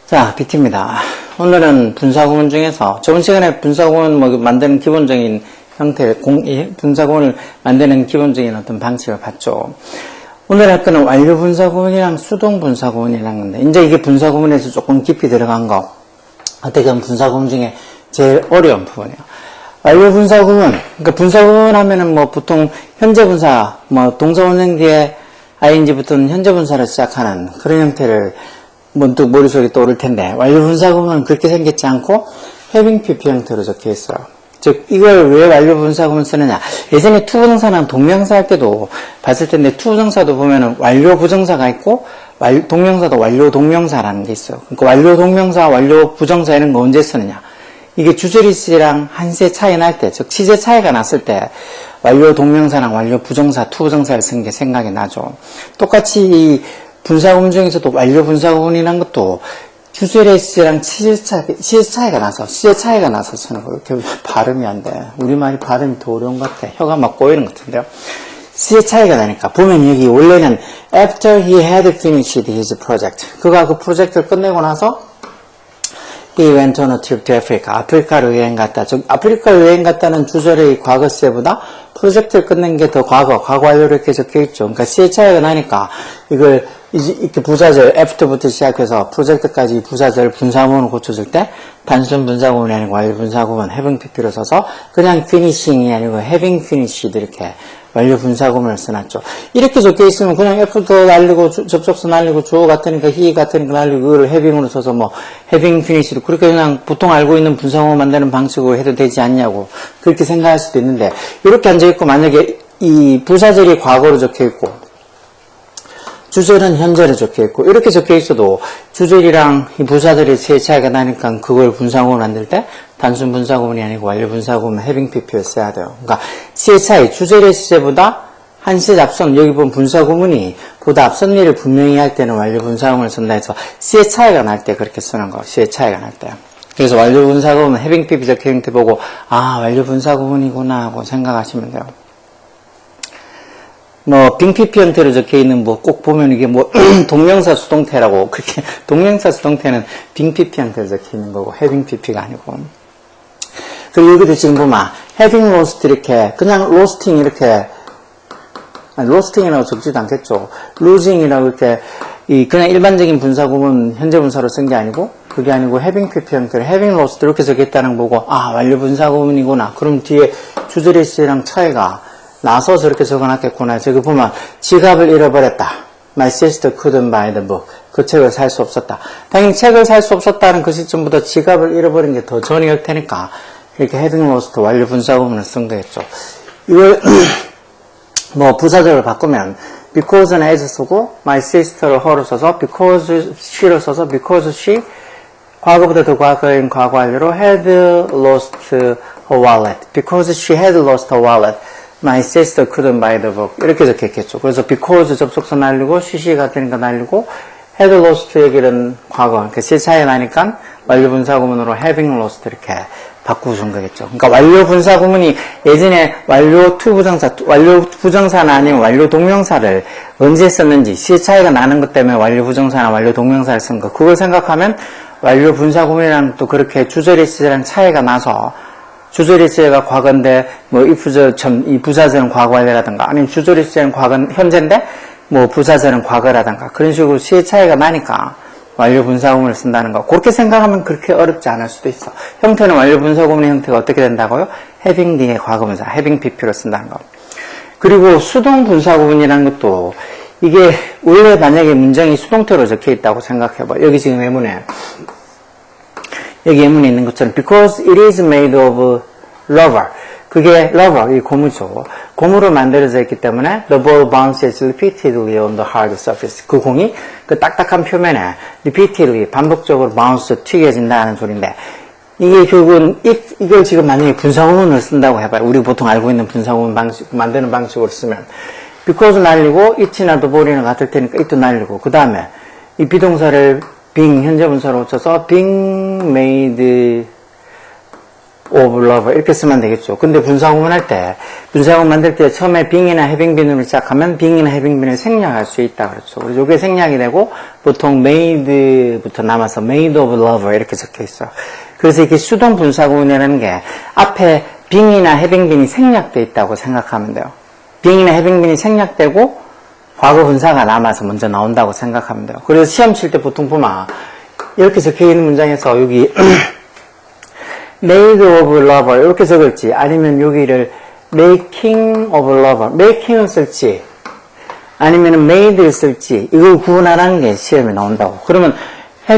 자, BT입니다. 오늘은 분사구문 중에서 저번 시간에 분사구문 만드는 기본적인 형태, 분사구문을 만드는 기본적인 어떤 방식을 봤죠. 오늘 할 거는 완료 분사구문이랑 수동 분사구문이라는 건데, 이제 이게 분사구문에서 조금 깊이 들어간 거, 어떻게 보면 분사구문 중에 제일 어려운 부분이에요. 완료 분사구문, 그러니까 분사구문 하면은 보통 현재 분사, 동사 원형 뒤에 ing 붙은 현재 분사를 시작하는 그런 형태를 문득 머릿속에 떠오를 텐데, 완료 분사구문은 그렇게 생겼지 않고 having pp 형태로 적혀 있어요. 즉, 이걸 왜 완료 분사구문 쓰느냐. 예전에 투부정사나 동명사 할 때도 봤을 텐데, 투부정사도 보면은 완료 부정사가 있고, 동명사도 완료 동명사라는 게 있어요. 그러니까 완료 동명사, 완료 부정사 이런 거 언제 쓰느냐. 이게 주저리스랑 한세 차이 날 때, 즉, 시제 차이가 났을 때, 완료 동명사랑 완료 부정사, 투부정사를 쓴 게 생각이 나죠. 똑같이 이 분사구문 중에서도 완료 분사구문이라는 것도 주저리스랑 시제 차이가 나서 쓰는 거예요. 이렇게 발음이 안 돼. 우리말이 발음이 더 어려운 것 같아. 혀가 막 꼬이는 것 같은데요. 시제 차이가 나니까. 보면 여기 원래는 after he had finished his project. 그가 그 프로젝트를 끝내고 나서 he went on a trip to Africa. 아프리카로 여행 갔다. 즉, 아프리카로 여행 갔다는 주절의 과거세보다 프로젝트를 끝낸 게 더 과거 완료로 이렇게 적혀 있죠. 그러니까 시제 차이가 나니까 이걸 이렇게 부사절, after부터 시작해서 프로젝트까지 부사절 분사구문을 고쳐줄 때 단순 분사구문이 아니고 완료 분사구문 having pp로 써서 그냥 finishing이 아니고 having finished 이렇게 완료 분사구문을 써놨죠. 이렇게 적혀 있으면 그냥 after 날리고 접속사 날리고 주어 같으니까 he 같으니까 날리고 그걸 having으로 써서 having finished로 그렇게 그냥 보통 알고 있는 분사구문 만드는 방식으로 해도 되지 않냐고 그렇게 생각할 수도 있는데, 이렇게 앉아있고 만약에 이 부사절이 과거로 적혀있고 주절은 현재로 적혀있고 이렇게 적혀있어도 주절이랑 이 부사절의 시제 차이가 나니까 그걸 분사구문 만들 때 단순 분사구문이 아니고 완료 분사구문 having pp를 써야 돼요. 그러니까 시제 차이, 주절의 시제보다 한 시제 앞선, 여기 보면 분사구문이 보다 앞선 일을 분명히 할 때는 완료 분사구문을 쓴다 해서 시제 차이가 날 때 그렇게 쓰는 거, 시제 차이가 날 때. 그래서 완료 분사구문 having pp 적혀 있는 때 보고 완료 분사구문이구나 하고 생각하시면 돼요. 빙 pp 형태로 적혀 있는 꼭 보면 이게 동명사 수동태라고, 그렇게, 동명사 수동태는 빙 pp 형태로 적혀 있는 거고, having pp가 아니고. 그리고 여기도 지금 보면, having lost 이렇게, 그냥 losting 이렇게, losting이라고 적지도 않겠죠. losing이라고 이렇게, 그냥 일반적인 분사구문, 현재 분사로 쓴 게 아니고, 그게 아니고, having pp 형태로, having lost 이렇게 적혀 있다는 거 보고, 완료 분사구문이구나. 그럼 뒤에 주절의 시제랑 차이가 나서 저렇게 적어놨겠구나. 저기 보면 지갑을 잃어버렸다. My sister couldn't buy the book. 그 책을 살 수 없었다. 당연히 책을 살 수 없었다는 그 시점보다 지갑을 잃어버린 게 더 전이일 테니까 이렇게 having lost 완료 분사구문을 쓴 거겠죠. 이걸 부사절을 바꾸면 because는 as 쓰고 my sister를 her로 써서 because she를 써서 because she 과거보다 더 과거인 과거 완료로 had lost her wallet. Because she had lost her wallet. My sister couldn't buy the book. 이렇게 적혀있겠죠. 그래서 because 접속사 날리고 she 같으니까 날리고 had lost 얘기는 과거. 그러니까 시제 차이 나니까 완료 분사구문으로 having lost 이렇게 바꾸준 거겠죠. 그러니까 완료 분사구문이 예전에 완료 투부정사, 완료 부정사나 아니면 완료 동명사를 언제 썼는지 시제 차이가 나는 것 때문에 완료 부정사나 완료 동명사를 쓴 거. 그걸 생각하면 완료 분사구문이랑 또 그렇게 주절의 시제랑 차이가 나서 주절의 시제가 과거인데, 이 부사절은 과거 완료라든가, 아니면 주절의 시제는 현재인데, 부사절은 과거라든가, 그런 식으로 시제 차이가 나니까 완료 분사구문을 쓴다는 거. 그렇게 생각하면 그렇게 어렵지 않을 수도 있어. 형태는 완료 분사구문의 형태가 어떻게 된다고요? having 뒤에 과거분사, having pp로 쓴다는 거. 그리고 수동 분사구문이라는 것도, 이게 원래 만약에 문장이 수동태로 적혀 있다고 생각해봐. 여기 지금 예문에. 여기 예문에 있는 것처럼 because it is made of rubber. 그게 rubber, 이 고무죠. 고무로 만들어져 있기 때문에 the ball bounces repeatedly on the hard surface. 그 공이 그 딱딱한 표면에 repeatedly 반복적으로 bounce 튀겨진다는 소리인데, 이게 결국은 이걸 지금 만약에 분사구문을 쓴다고 해봐요. 우리 보통 알고 있는 분사구문 방식, 만드는 방식으로 쓰면 because 날리고 it이나 the ball이나 같을 테니까 it도 날리고, 그 다음에 이 비동사를 being 현재 분사로 고쳐서 being made of love 이렇게 쓰면 되겠죠. 근데 분사구문 할 때, 분사구문 만들 때 처음에 being이나 having been으로 시작하면 being이나 having been을 생략할 수 있다 그렇죠. 그래서 이게 생략이 되고 보통 made부터 남아서 made of lover 이렇게 적혀 있어요. 그래서 이게 수동 분사구문이라는 게 앞에 being이나 having been이 생략되어 있다고 생각하면 돼요. being이나 having been이 생략되고 과거 분사가 남아서 먼저 나온다고 생각하면 돼요. 그래서 시험 칠 때 보통 보면 이렇게 적혀 있는 문장에서 여기 made of lover 이렇게 적을지 아니면 여기를 making of lover making을 쓸지 아니면 made를 쓸지 이걸 구분하라는 게 시험에 나온다고. 그러면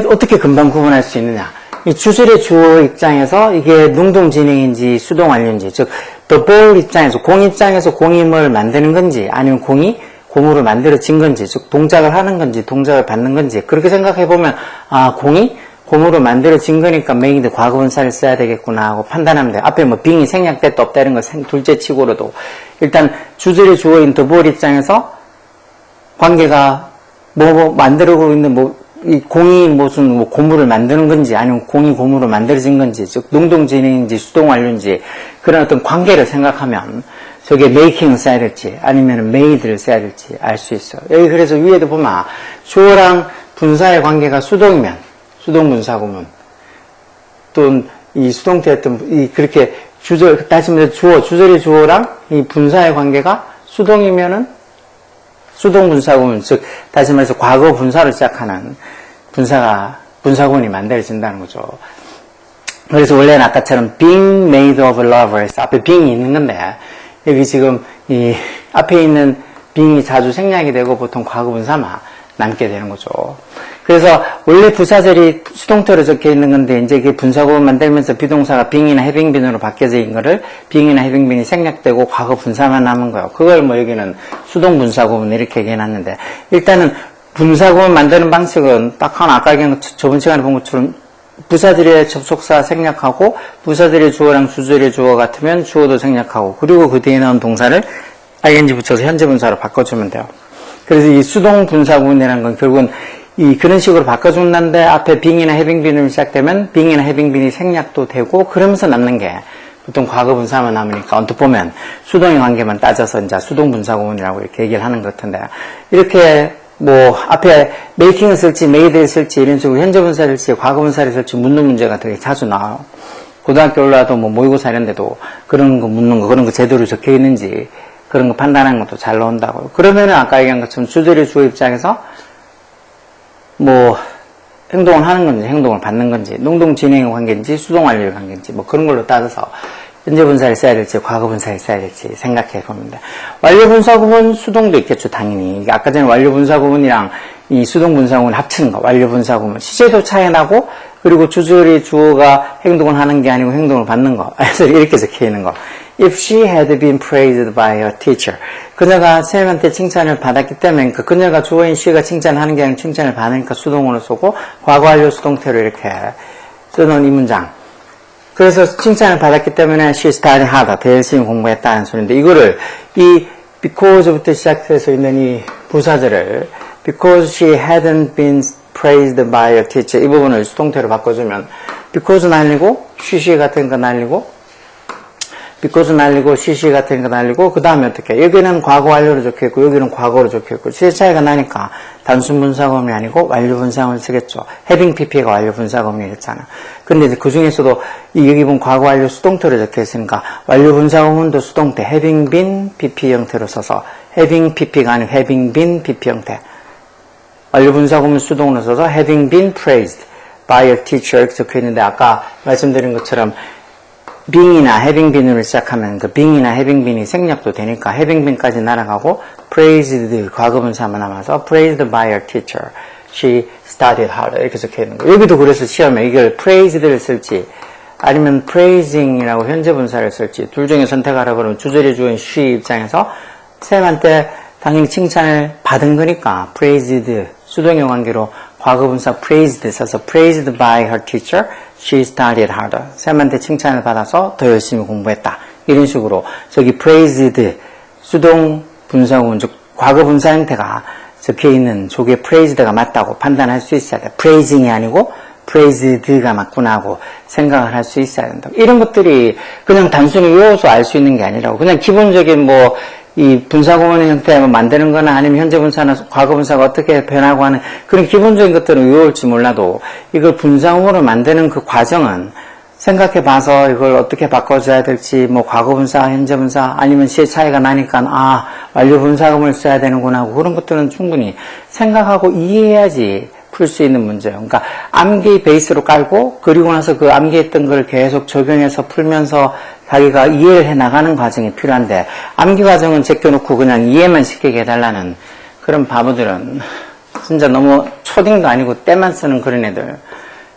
어떻게 금방 구분할 수 있느냐. 이 주절의 주어 입장에서 이게 능동 진행인지 수동 완료인지 즉 the ball 입장에서 공 입장에서 공이 뭘 만드는 건지 아니면 공이 공으로 만들어진 건지 즉 동작을 하는 건지 동작을 받는 건지 그렇게 생각해 보면 아 공이 공으로 만들어진 거니까 made 과거분사를 써야 되겠구나 하고 판단하면 돼요. 앞에 뭐 being이 생략됐다 없다 이런 거 둘째 치고로도 일단 주절의 주어인 the ball 입장에서 관계가 뭐 만들고 있는 이 공이 무슨 고무를 만드는 건지 아니면 공이 고무로 만들어진 건지 즉 능동 진행인지 수동 완료인지 그런 어떤 관계를 생각하면 저게 making을 써야 될지 아니면 made를 써야 될지 알 수 있어요. 여기 그래서 위에도 보면 주어랑 분사의 관계가 수동이면 수동 분사구문 또 이 수동태였던 그렇게 다시 말해서 주절의 주어랑 이 분사의 관계가 수동이면은 수동 분사구문 즉 다시 말해서 과거 분사를 시작하는 분사구문이 만들어진다는 거죠. 그래서 원래는 아까처럼 being made of lovers 앞에 being이 있는 건데 여기 지금 이 앞에 있는 being이 자주 생략이 되고 보통 과거 분사만 남게 되는 거죠. 그래서 원래 부사절이 수동태로 적혀 있는 건데 이제 그 분사구문 만들면서 비동사가 being이나 having been으로 바뀌어져 있는 거를 being이나 having been이 생략되고 과거 분사만 남은 거예요. 그걸 뭐 여기는 수동 분사구문 이렇게 얘기해놨는데 일단은 분사구문 만드는 방식은 딱 하나 아까 얘기한 저번 시간에 본 것처럼 부사절의 접속사 생략하고 부사절의 주어랑 주절의 주어 같으면 주어도 생략하고 그리고 그 뒤에 나온 동사를 ing 붙여서 현재 분사로 바꿔주면 돼요. 그래서 이 수동 분사구문이라는 건 결국은 그런 식으로 바꿔준다는데 앞에 being이나 having been으로 시작되면 being이나 having been이 생략도 되고 그러면서 남는 게 보통 과거 분사만 남으니까 언뜻 보면 수동의 관계만 따져서 이제 수동 분사구문이라고 이렇게 얘기를 하는 것 같은데 이렇게 뭐 앞에 making을 쓸지 made를 쓸지 이런 식으로 현재 분사를 쓸지 과거 분사를 쓸지 묻는 문제가 되게 자주 나와요. 고등학교 올라와도 뭐 모의고사 이런 데도 그런 거 묻는 거 그런 거 제대로 적혀 있는지 그런 거 판단하는 것도 잘 나온다고요. 그러면은 아까 얘기한 것처럼 주절의 주어 입장에서 뭐 행동을 하는 건지 행동을 받는 건지 능동 진행의 관계인지 수동 완료의 관계인지 뭐 그런 걸로 따져서 현재 분사를 써야 될지 과거 분사를 써야 될지 생각해 봅니다. 완료 분사구문 수동도 있겠죠 당연히. 아까 전에 완료 분사구문이랑 이 수동 분사구문 합치는 거 완료 분사구문 시제도 차이 나고 그리고 주절의 주어가 행동을 하는 게 아니고 행동을 받는 거 그래서 이렇게 적혀 있는 거. If she had been praised by her teacher. 그녀가 선생님한테 칭찬을 받았기 때문에 그녀가 주어인 she가 칭찬하는 게 아니라 칭찬을 받으니까 수동으로 쓰고 과거 완료 수동태로 이렇게 써놓은 이 문장. 그래서 칭찬을 받았기 때문에 she studied harder. 더 열심히 공부했다는 소리인데 이거를 이 because부터 시작해서 있는 이 부사절을 because she hadn't been praised by her teacher 이 부분을 수동태로 바꿔주면 because 날리고 she 같은 거 날리고 because 날리고 she 같은 거 날리고 그 다음에 어떻게 여기는 과거 완료로 적혀있고 여기는 과거로 적혀있고 시제 차이가 나니까 단순 분사구문이 아니고 완료 분사구문을 쓰겠죠. having pp가 완료 분사구문이랬잖아. 근데 이제 그 중에서도 여기 보면 과거 완료 수동태로 적혀있으니까 완료 분사구문도 수동태 having been pp 형태로 써서 having pp가 아니고 having been pp 형태 완료 분사구문 수동으로 써서 having been praised by a teacher 이렇게 적혀있는데 아까 말씀드린 것처럼 being이나 having been으로 시작하면 그 being이나 having been이 생략도 되니까 having been까지 날아가고 praised 과거분사만 남아서 praised by her teacher she studied hard 이렇게 적혀있는 거예요. 여기도 그래서 시험에 이걸 praised를 쓸지 아니면 praising이라고 현재 분사를 쓸지 둘 중에 선택하라 그러면 주절의 주어인 she 입장에서 쌤한테 당연히 칭찬을 받은 거니까 praised 수동의 관계로 과거분사 praised 써서 praised by her teacher she studied harder. 쌤한테 칭찬을 받아서 더 열심히 공부했다. 이런 식으로 저기 praised 수동 분사구문 즉 과거 분사 형태가 적혀있는 쪽에 praised가 맞다고 판단할 수 있어야 돼. praising이 아니고 praised가 맞구나 하고 생각을 할 수 있어야 된다. 이런 것들이 그냥 단순히 외워서 알 수 있는 게 아니라고. 그냥 기본적인 뭐, 이 분사구문의 형태 만드는 거나 아니면 현재 분사나 과거 분사가 어떻게 변하고 하는 그런 기본적인 것들은 외울지 몰라도 이걸 분사구문으로 만드는 그 과정은 생각해 봐서 이걸 어떻게 바꿔줘야 될지, 뭐, 과거 분사, 현재 분사, 아니면 시의 차이가 나니까, 아, 완료 분사구문을 써야 되는구나 하고 그런 것들은 충분히 생각하고 이해해야지 풀 수 있는 문제예요. 그러니까 암기 베이스로 깔고, 그리고 나서 그 암기했던 걸 계속 적용해서 풀면서 자기가 이해를 해 나가는 과정이 필요한데, 암기 과정은 제껴놓고 그냥 이해만 시키게 해달라는 그런 바보들은 진짜 너무 초딩도 아니고 때만 쓰는 그런 애들.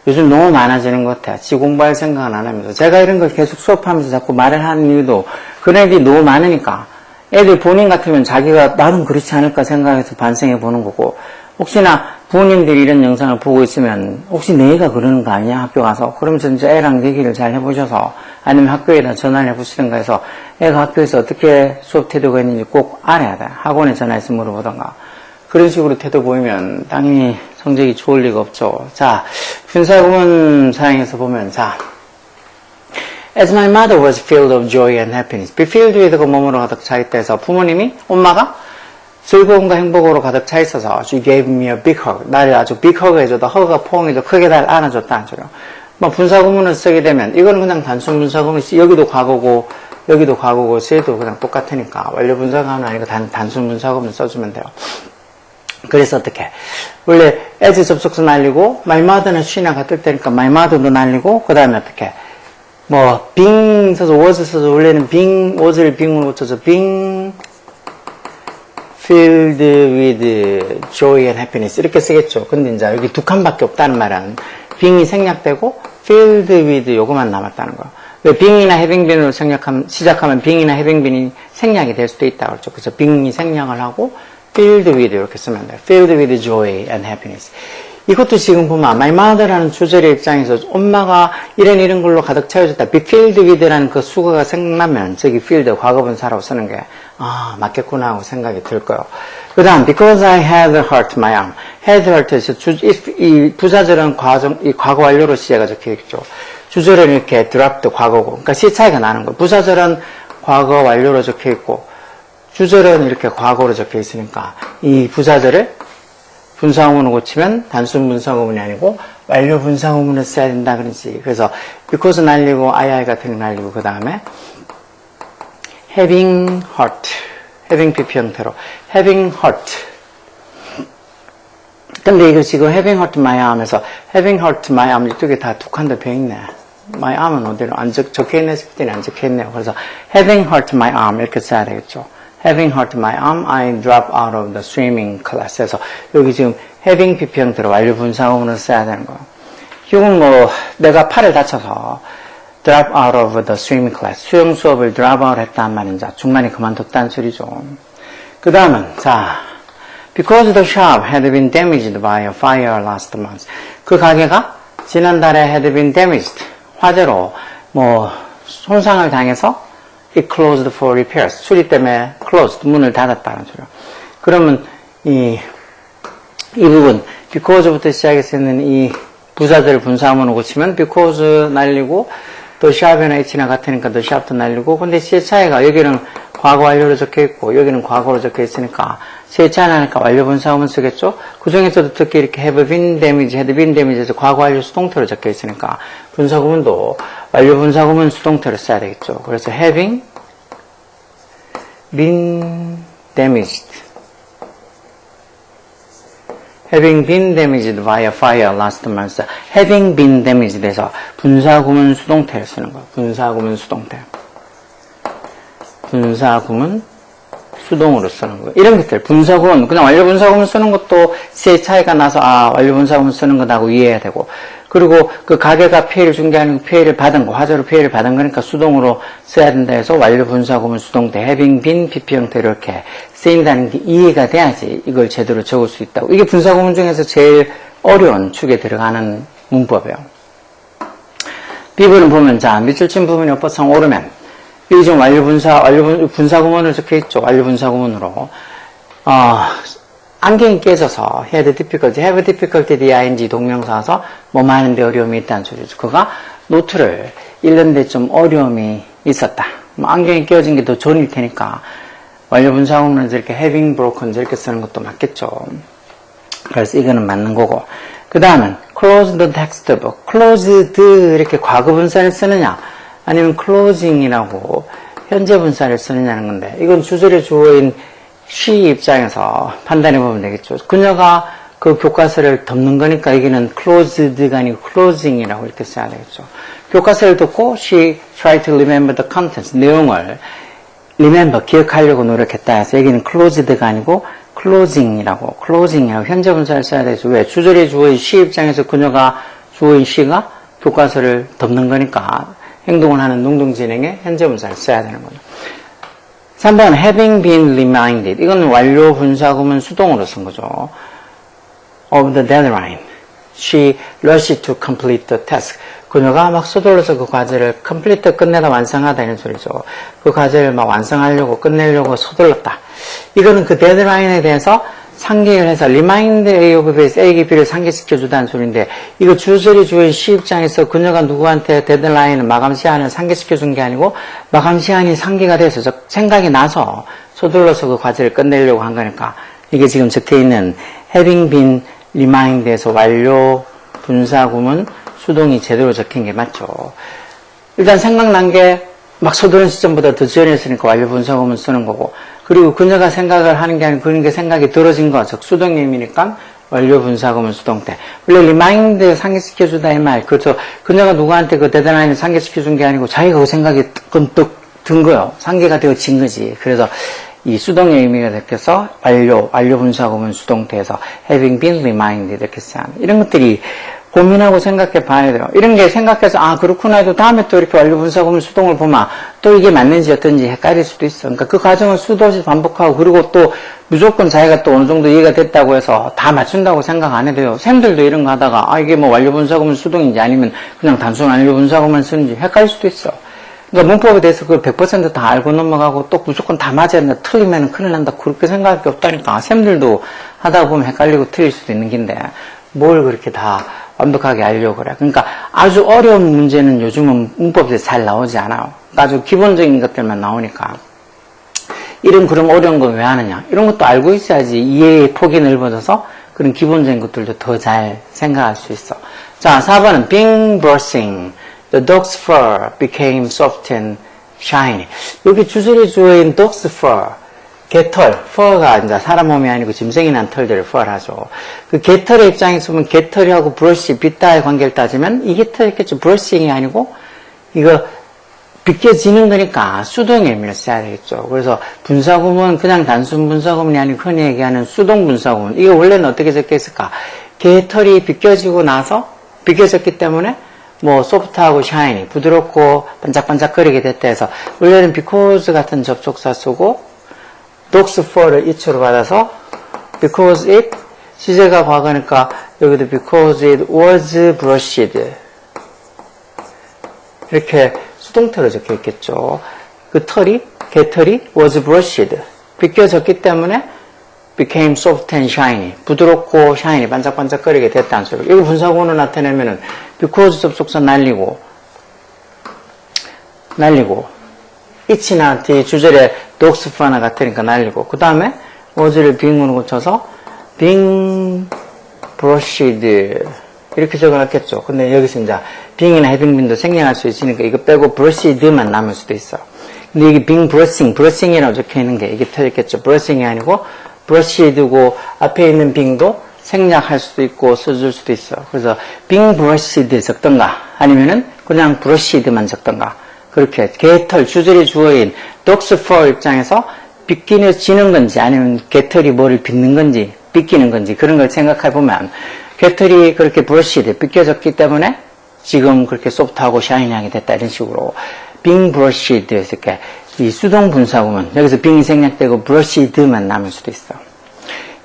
요즘 너무 많아지는 것 같아요. 지 공부할 생각은 안 하면서. 제가 이런 걸 계속 수업하면서 자꾸 말을 하는 이유도 그런 애들이 너무 많으니까 애들 본인 같으면 자기가 나는 그렇지 않을까 생각해서 반성해 보는 거고, 혹시나 부모님들이 이런 영상을 보고 있으면 혹시 내 애가 그러는 거 아니야? 학교 가서. 그러면서 이제 애랑 얘기를 잘 해보셔서 아니면 학교에다 전화를 해보시든가 해서 애가 학교에서 어떻게 수업 태도가 있는지 꼭 알아야 돼. 학원에 전화해서 물어보던가. 그런 식으로 태도 보이면 당연히 성적이 좋을 리가 없죠. 자, 분사구문 사용해서 보면, 자, As my mother was filled of joy and happiness. be filled with가 몸으로 가득 차 있다 해서 부모님이, 엄마가 즐거움과 행복으로 가득 차 있어서 She gave me a big hug. 나를 아주 big hug 해줬다. 허그가 포옹이 더 크게 날 안아줬다. 안 줘요. 뭐 분사구문을 쓰게 되면 이거는 그냥 단순 분사구문이지. 여기도 과거고 여기도 과거고 쟤도 그냥 똑같으니까 완료 분사구문은 아니고 단순 분사구문을 써주면 돼요. 그래서 어떻게? 원래 as 접속사 날리고 my mother는 she나 같을 때니까 my mother도 날리고 그 다음에 어떻게? 뭐 being 써서 was 써서 원래는 being was를 being으로 붙여서 being filled with joy and happiness 이렇게 쓰겠죠. 근데 이제 여기 두 칸밖에 없다는 말은 being이 생략되고 filled with 요거만 남았다는 거예요. 왜 being이나 having been으로 시작하면 being이나 having been이 생략이 될 수도 있다고 그랬죠. 그래서 being이 생략을 하고 filled with 이렇게 쓰면 돼요. filled with joy and happiness. 이것도 지금 보면 my mother라는 주절의 입장에서 엄마가 이런 걸로 가득 채워졌다. be filled with라는 그 수거가 생각나면 저기 filled 과거분사라고 쓰는 게 맞겠구나 하고 생각이 들 거예요. 그 다음 because I had hurt my arm. had hurt에서 이 부사절은 이 과거 완료로 시제가 적혀있죠. 주절은 이렇게 dropped 과거고 그러니까 시 차이가 나는 거예요. 부사절은 과거 완료로 적혀있고 주절은 이렇게 과거로 적혀 있으니까 이 부사절을 분사구문으로 고치면 단순 분사구문이 아니고 완료 분사구문을 써야 된다 그러지. 그래서 because 날리고 I 같은 거 날리고 그 다음에 having hurt, having PP 형태로 having hurt. 근데 이거 지금 having hurt my arm에서 having hurt my arm 이쪽에 다 두 칸 더 배있네. my arm은 어디로 안 적혀있네 싶을 때는 안 적혀있네요. 그래서 having hurt my arm 이렇게 써야 되겠죠. Having hurt my arm, I dropped out of the swimming class에서 여기 지금 having PP 형태로 완료 분사구문을 써야 되는 거예요. 이건 뭐 내가 팔을 다쳐서 drop out of the swimming class, 수영 수업을 drop out 했단 말인지 중간에 그만뒀다는 소리죠. 그 다음은 자, because the shop had been damaged by a fire last month. 그 가게가 지난달에 had been damaged, 화재로 뭐 손상을 당해서 It closed for repairs. 수리 때문에 closed, 문을 닫았다는 소리요. 그러면 이 부분 because부터 시작해서 있는 이 부사절 분사문으로 고치면 because 날리고 또 shop이나 h나 같으니까 또 shop도 날리고 근데 시의 차이가 여기는 과거 완료로 적혀있고 여기는 과거로 적혀있으니까 시의 차이 나니까 완료 분사문 쓰겠죠. 그 중에서도 특히 이렇게 have been damaged, had been damage에서 과거 완료 수동태로 적혀있으니까 분사구문도 완료 분사구문 수동태로 써야 되겠죠. 그래서 having been damaged, having been damaged by a fire last month, having been damaged 에서 분사구문 수동태를 쓰는 거예요. 분사구문 수동태. 분사구문 수동으로 쓰는 거예요. 이런 것들, 분사구문, 그냥 완료 분사구문 쓰는 것도 시의 차이가 나서, 완료 분사구문 쓰는 거다고 이해해야 되고, 그리고 그 가게가 피해를 준 게 아니고 피해를 받은 거, 화재로 피해를 받은 거니까 수동으로 써야 된다 해서 완료 분사구문 수동태, having been PP 형태로 이렇게 쓰인다는 게 이해가 돼야지 이걸 제대로 적을 수 있다고. 이게 분사구문 중에서 제일 어려운 축에 들어가는 문법이에요. B부는 보면, 자, 밑줄 친 부분이 엎어서 오르면, 여기 지금 완료 분사구문을 적혀 있죠. 완료 분사구문으로. 안경이 깨져서 had difficulty, have difficulty, ing 동명사 와서 뭐 하는데 어려움이 있다는 소리죠. 그가 노트를 읽는데 좀 어려움이 있었다. 뭐 안경이 깨어진 게 더 좋을 테니까 완료 분사구문은 이렇게 having broken 이렇게 쓰는 것도 맞겠죠. 그래서 이거는 맞는 거고. 그 다음은 close the textbook. closed 이렇게 과거 분사를 쓰느냐 아니면 closing이라고 현재 분사를 쓰느냐는 건데 이건 주절의 주어인 she 입장에서 판단해 보면 되겠죠. 그녀가 그 교과서를 덮는 거니까 여기는 closed가 아니고 closing이라고 이렇게 써야 되겠죠. 교과서를 덮고 she tried to remember the contents. 내용을 remember, 기억하려고 노력했다 해서 여기는 closed가 아니고 closing이라고 현재 분사를 써야 되죠. 왜? 주절의 주어인 she 입장에서 그녀가 주어인 she가 교과서를 덮는 거니까 행동을 하는 능동진행에 현재 분사를 써야 되는 거죠. 3번 having been reminded. 이건 완료 분사구문 수동으로 쓴 거죠. of the deadline. She rushed to complete the task. 그녀가 막 서둘러서 그 과제를 complete 끝내다 완성하다 이런 소리죠. 그 과제를 막 완성하려고 끝내려고 서둘렀다. 이거는 그 데드라인에 대해서 상기를 해서 remind A of B에서 A에게 B를 상기시켜주다는 소리인데 이거 주절이 주어인 C 입장에서 그녀가 누구한테 데드라인 마감 시한을 상기시켜준 게 아니고 마감 시한이 상기가 돼서 생각이 나서 서둘러서 그 과제를 끝내려고 한 거니까 이게 지금 적혀있는 having been reminded에서 완료 분사구문 수동이 제대로 적힌 게 맞죠. 일단 생각난 게 막 서두른 시점보다 더 전이었으니까 완료 분사구문 쓰는 거고 그리고 그녀가 생각을 하는 게 아니고 그런 게 생각이 들어진 거, 즉 수동의 의미니까 완료 분사구문 수동 때. 원래 remind 상기시켜주다 이 말. 그렇죠. 그녀가 누구한테 그 데드라인을 상기시켜준 게 아니고 자기가 그 생각이 끈떡 든 거요. 상기가 되어진 거지. 그래서 이 수동의 의미가 느껴서 완료 분사구문 수동태에서 having been reminded 이렇게 써야 하는 이런 것들이 고민하고 생각해 봐야 돼요. 이런 게 생각해서 아 그렇구나 해도 다음에 또 이렇게 완료 분사구문 수동을 보면 또 이게 맞는지 어떤지 헷갈릴 수도 있어. 그러니까 그 과정을 수도 없이 반복하고 그리고 또 무조건 자기가 또 어느 정도 이해가 됐다고 해서 다 맞춘다고 생각 안 해도 돼요. 쌤들도 이런 거 하다가 아 이게 뭐 완료 분사구문 수동인지 아니면 그냥 단순 완료 분사구문 쓰는지 헷갈릴 수도 있어. 그러니까 문법에 대해서 그걸 100% 다 알고 넘어가고 또 무조건 다 맞아야 된다. 틀리면 큰일 난다. 그렇게 생각할 게 없다니까. 쌤들도 하다 보면 헷갈리고 틀릴 수도 있는 긴데 뭘 그렇게 다 완벽하게 알려고 그래. 그러니까 아주 어려운 문제는 요즘은 문법에서 잘 나오지 않아요. 아주 기본적인 것들만 나오니까. 이런 그럼 어려운 건 왜 하느냐. 이런 것도 알고 있어야지 이해의 폭이 넓어져서 그런 기본적인 것들도 더 잘 생각할 수 있어. 자, 4번은 being brushing. The dog's fur became soft and shiny. 여기 주절이 주어인 dog's fur. 개털, fur가 이제 사람 몸이 아니고 짐승이 난 털들을 fur를 하죠. 그 개털의 입장에서 보면 개털이하고 브러쉬, 빗다의 관계를 따지면 이게 털이겠죠. 브러싱이 아니고 이거 비껴지는 거니까 수동의 의미를 써야 되겠죠. 그래서 분사구문 그냥 단순 분사구문이 아니고 흔히 얘기하는 수동 분사구문. 이게 원래는 어떻게 적혀 있을까? 개털이 비껴지고 나서 비껴졌기 때문에 뭐 소프트하고 샤이니, 부드럽고 반짝반짝거리게 됐다 해서 원래는 because 같은 접속사 쓰고 dog's fur를 it로 받아서 because it 시제가 과거니까 여기도 because it was brushed 이렇게 수동태로 적혀 있겠죠. 그 개털이 was brushed 비껴졌기 때문에 became soft and shiny 부드럽고 shiny 반짝반짝거리게 됐다는 소리. 이거 분사구문을 나타내면은 because 접속사 날리고 it이나 뒤 주절에 dog's fur나 같으니까 날리고 그 다음에 was를 being으로 고쳐서 being brushed 이렇게 적어놨겠죠. 근데 여기서 이제 being이나 having been도 생략할 수 있으니까 이거 빼고 brushed만 남을 수도 있어. 근데 이게 being brushing이라고 적혀있는 게 이게 틀렸겠죠. brushing이 아니고 brushed고 앞에 있는 being도 생략할 수도 있고 써줄 수도 있어. 그래서 being brushed 적던가 아니면은 그냥 brushed만 적던가 그렇게 개털 주절이 주어인 dog's fur 입장에서 비껴지는 건지 아니면 개털이 뭐를 빗는 건지 비끼는 건지 그런 걸 생각해 보면 개털이 그렇게 브러쉬드 비껴졌기 때문에 지금 그렇게 소프트하고 샤이니하게 됐다 이런 식으로 being brushed 이렇게 이 수동 분사구문 여기서 being이 생략되고 brushed만 남을 수도 있어.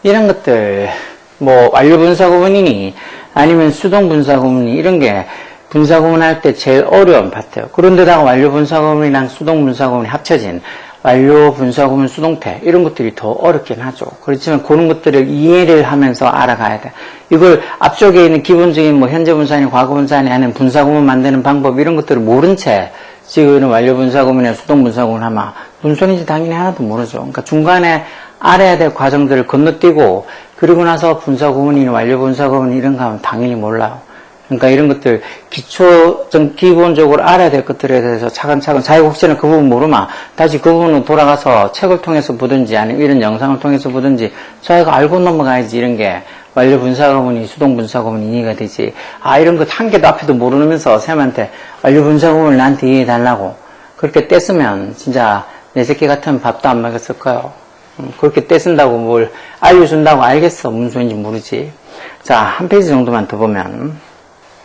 이런 것들 뭐 완료 분사구문이니 아니면 수동 분사구문이 이런 게 분사구문 할 때 제일 어려운 파트예요. 그런데다가 완료 분사구문이랑 수동 분사구문이 합쳐진 완료, 분사구문, 수동태 이런 것들이 더 어렵긴 하죠. 그렇지만 그런 것들을 이해를 하면서 알아가야 돼. 이걸 앞쪽에 있는 기본적인 뭐 현재 분사니 과거 분사니 하는 분사구문 만드는 방법 이런 것들을 모른 채 지금 완료 분사구문이나 수동 분사구문 하면 무슨 소리인지 당연히 하나도 모르죠. 그러니까 중간에 알아야 될 과정들을 건너뛰고 그리고 나서 분사구문이나 완료 분사구문 이런 거 하면 당연히 몰라요. 그러니까 이런 것들 기본적으로 알아야 될 것들에 대해서 차근차근 자기가 혹시나 그 부분 모르면 다시 그 부분으로 돌아가서 책을 통해서 보든지 아니면 이런 영상을 통해서 보든지 자기가 알고 넘어가야지 이런 게 완료 분사구문이 수동 분사구문이 이해가 되지. 아 이런 것 한 개도 앞에도 모르면서 쌤한테 완료 분사구문을 나한테 이해해 달라고 그렇게 떼쓰면 진짜 내 새끼 같으면 밥도 안 먹였을 거예요. 그렇게 떼쓴다고 뭘 알려준다고 알겠어. 무슨 소리인지 모르지. 자, 한 페이지 정도만 더 보면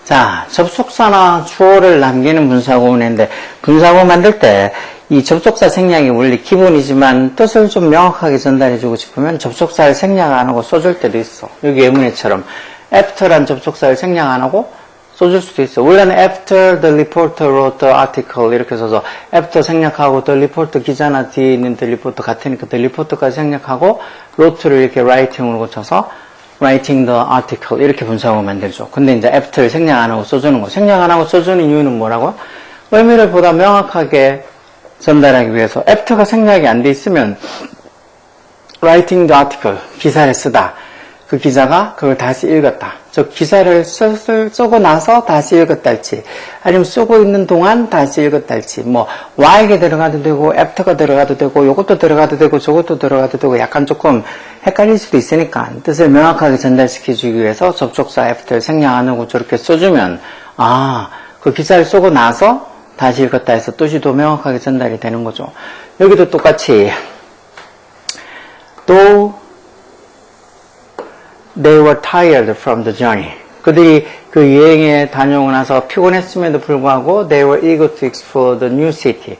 자, 접속사나 주어를 남기는 분사구문인데 분사구문 만들 때 이 접속사 생략이 원래 기본이지만 뜻을 좀 명확하게 전달해주고 싶으면 접속사를 생략 안 하고 써줄 때도 있어. 여기 예문에처럼 after란 접속사를 생략 안 하고 써줄 수도 있어. 원래는 after the reporter wrote the article 이렇게 써서 after 생략하고 the reporter 기자나 뒤에 있는 the reporter 같으니까 the reporter까지 생략하고 wrote를 이렇게 writing으로 고쳐서 writing the article 이렇게 분사구문 만들죠. 근데 이제 after를 생략 안 하고 써주는 거. 생략 안 하고 써주는 이유는 뭐라고? 의미를 보다 명확하게 전달하기 위해서 after가 생략이 안 돼 있으면 writing the article 기사를 쓰다. 그 기자가 그걸 다시 읽었다. 즉 기사를 쓰고 나서 다시 읽었다 할지 아니면 쓰고 있는 동안 다시 읽었다 할지 뭐 while이 들어가도 되고 after가 들어가도 되고 요것도 들어가도 되고 저것도 들어가도 되고 약간 조금 헷갈릴 수도 있으니까 뜻을 명확하게 전달시켜주기 위해서 접속사 after를 생략 안 하고 저렇게 써주면 아, 그 기사를 쓰고 나서 다시 읽었다 해서 뜻이 더 명확하게 전달이 되는 거죠. 여기도 똑같이 또 They were tired from the journey. 그들이 그 여행에 다녀오고 나서 피곤했음에도 불구하고 They were eager to explore the new city.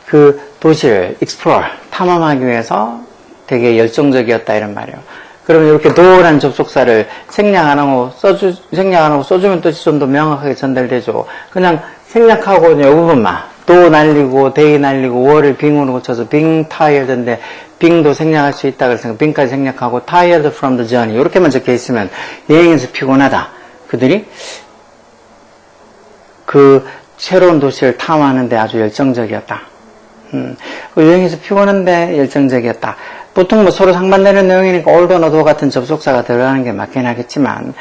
그 도시를 explore, 탐험하기 위해서 되게 열정적이었다 이런 말이에요. 그러면 이렇게 do란 접속사를 생략 안 하고 써주면 뜻이 좀 더 명확하게 전달되죠. 그냥 생략하고 이 부분만 do 날리고 they 날리고 were를 being으로 고쳐서 being tired인데 being도 생략할 수 있다 그래서 being까지 생략하고 tired from the journey 이렇게만 적혀 있으면 여행에서 피곤하다. 그들이 그 새로운 도시를 탐험하는데 아주 열정적이었다. 여행에서 피곤한데 열정적이었다. 보통 뭐 서로 상반되는 내용이니까 older나 do 같은 접속사가 들어가는 게 맞긴 하겠지만